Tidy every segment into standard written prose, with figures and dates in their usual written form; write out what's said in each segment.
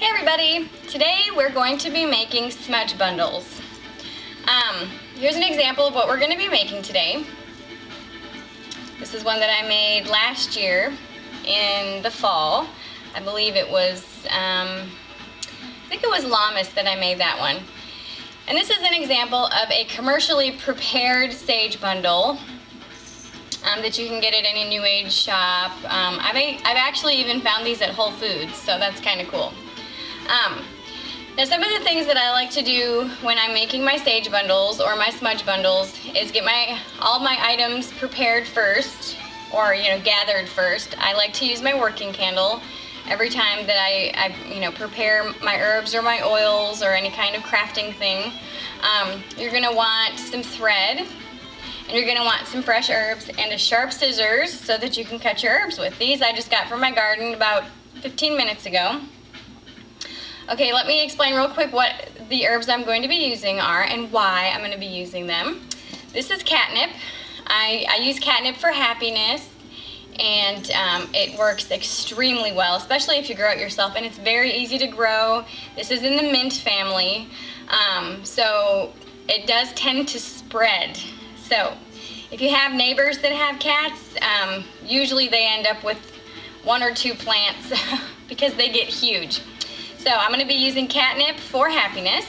Hey everybody! Today we're going to be making smudge bundles. Here's an example of what we're going to be making today. This is one that I made last year in the fall. I believe it was, I think it was Llamas that I made that one. And this is an example of a commercially prepared sage bundle that you can get at any New Age shop. I've actually even found these at Whole Foods, so that's kind of cool. Now some of the things that I like to do when I'm making my sage bundles or my smudge bundles is get all my items prepared first, or gathered first. I like to use my working candle every time that I prepare my herbs or my oils or any kind of crafting thing. You're gonna want some thread, and you're gonna want some fresh herbs and a sharp scissors so that you can cut your herbs with. These I just got from my garden about 15 minutes ago. Okay, let me explain real quick what the herbs I'm going to be using are and why I'm going to be using them. This is catnip. I use catnip for happiness, and it works extremely well, especially if you grow it yourself, and it's very easy to grow. This is in the mint family, so it does tend to spread. So if you have neighbors that have cats, usually they end up with 1 or 2 plants because they get huge. So I'm going to be using catnip for happiness.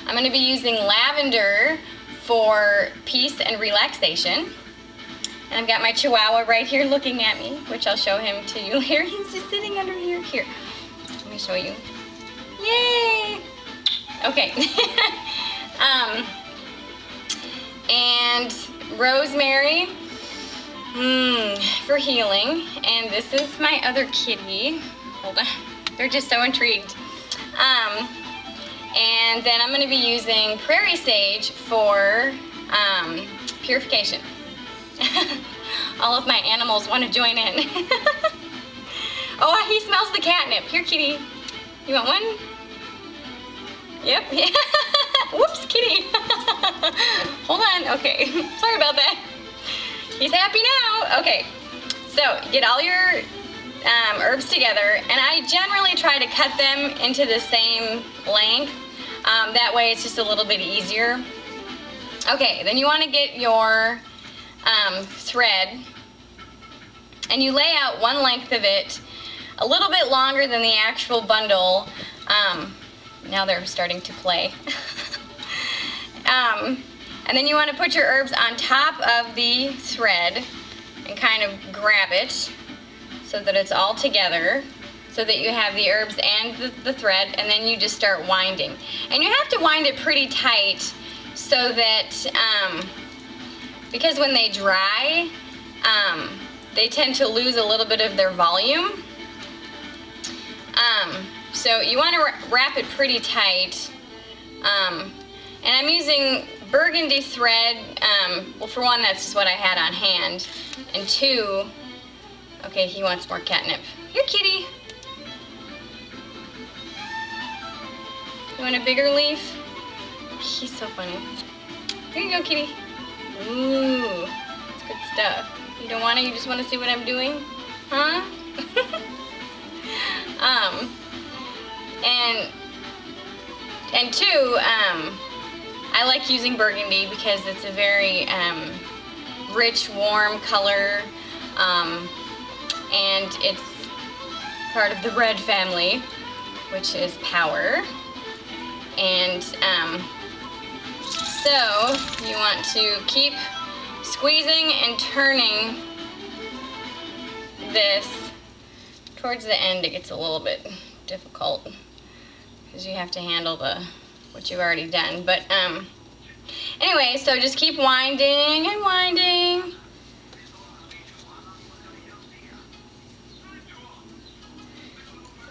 I'm going to be using lavender for peace and relaxation. And I've got my Chihuahua right here looking at me, which I'll show him to you here. He's just sitting under here. Here, let me show you. Yay! Okay. And rosemary for healing. And this is my other kitty. Hold on. They're just so intrigued. And then I'm going to be using prairie sage for purification. All of my animals want to join in. Oh, he smells the catnip. Here, kitty. You want one? Yep. Whoops, kitty. Hold on. Okay. Sorry about that. He's happy now. Okay. So, get all your herbs together, and I generally try to cut them into the same length. That way it's just a little bit easier. Okay, then you want to get your thread, and you lay out one length of it a little bit longer than the actual bundle. Now they're starting to play. And then you want to put your herbs on top of the thread and kind of grab it so that it's all together, so that you have the herbs and the thread, and then you just start winding. And you have to wind it pretty tight so that, because when they dry, they tend to lose a little bit of their volume. So you want to wrap it pretty tight. And I'm using burgundy thread. Well, for one, that's just what I had on hand. And two, okay, he wants more catnip. Here, kitty. You want a bigger leaf? He's so funny. Here you go, kitty. Ooh, that's good stuff. You don't want it? You just want to see what I'm doing? Huh? And two, I like using burgundy because it's a very rich, warm color. And it's part of the red family, which is power. And so you want to keep squeezing and turning this. Towards the end it gets a little bit difficult because you have to handle what you've already done. But anyway, so just keep winding and winding.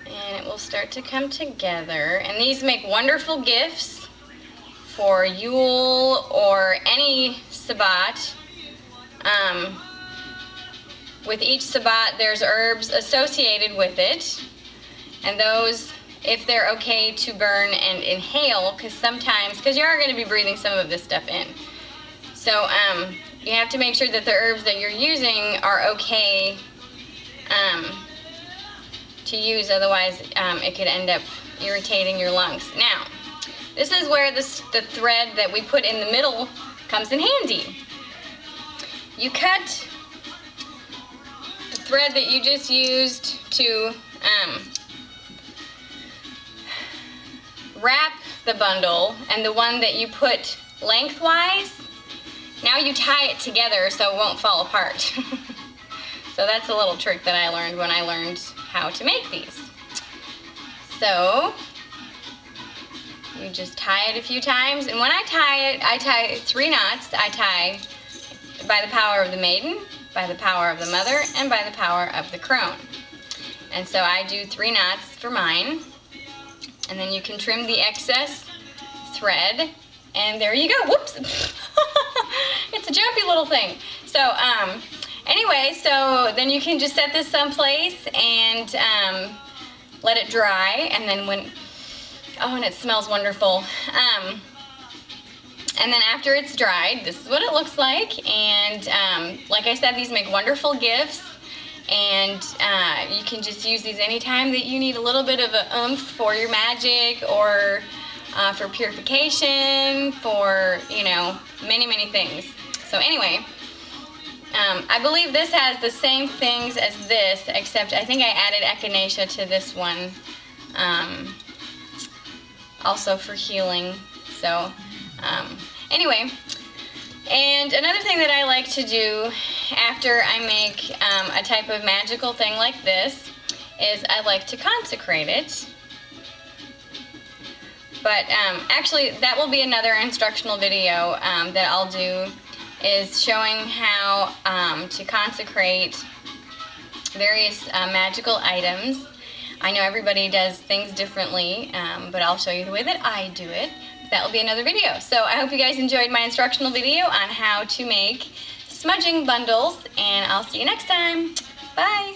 And it will start to come together. And these make wonderful gifts for Yule or any Sabbat. With each Sabbat, there's herbs associated with it. And those, if they're okay to burn and inhale, because you are going to be breathing some of this stuff in. So you have to make sure that the herbs that you're using are okay to use, otherwise it could end up irritating your lungs. Now, this is where the thread that we put in the middle comes in handy. You cut the thread that you just used to wrap the bundle, and the one that you put lengthwise, now you tie it together so it won't fall apart. So that's a little trick that I learned when I learned how to make these. So you just tie it a few times, and when I tie 3 knots. I tie by the power of the maiden, by the power of the mother, and by the power of the crone. And so I do 3 knots for mine, and then you can trim the excess thread, and there you go. Whoops! It's a jumpy little thing. So anyway, so then you can just set this someplace and let it dry, and then and it smells wonderful. And then after it's dried, this is what it looks like. And like I said, these make wonderful gifts, and you can just use these anytime that you need a little bit of a oomph for your magic, or for purification, for, you know, many things. So anyway, I believe this has the same things as this, except I think I added echinacea to this one, also for healing. So anyway, and another thing that I like to do after I make a type of magical thing like this is I like to consecrate it. But actually, that will be another instructional video that I'll do, is showing how to consecrate various magical items. I know everybody does things differently, but I'll show you the way that I do it. That will be another video. So I hope you guys enjoyed my instructional video on how to make smudging bundles, and I'll see you next time. Bye!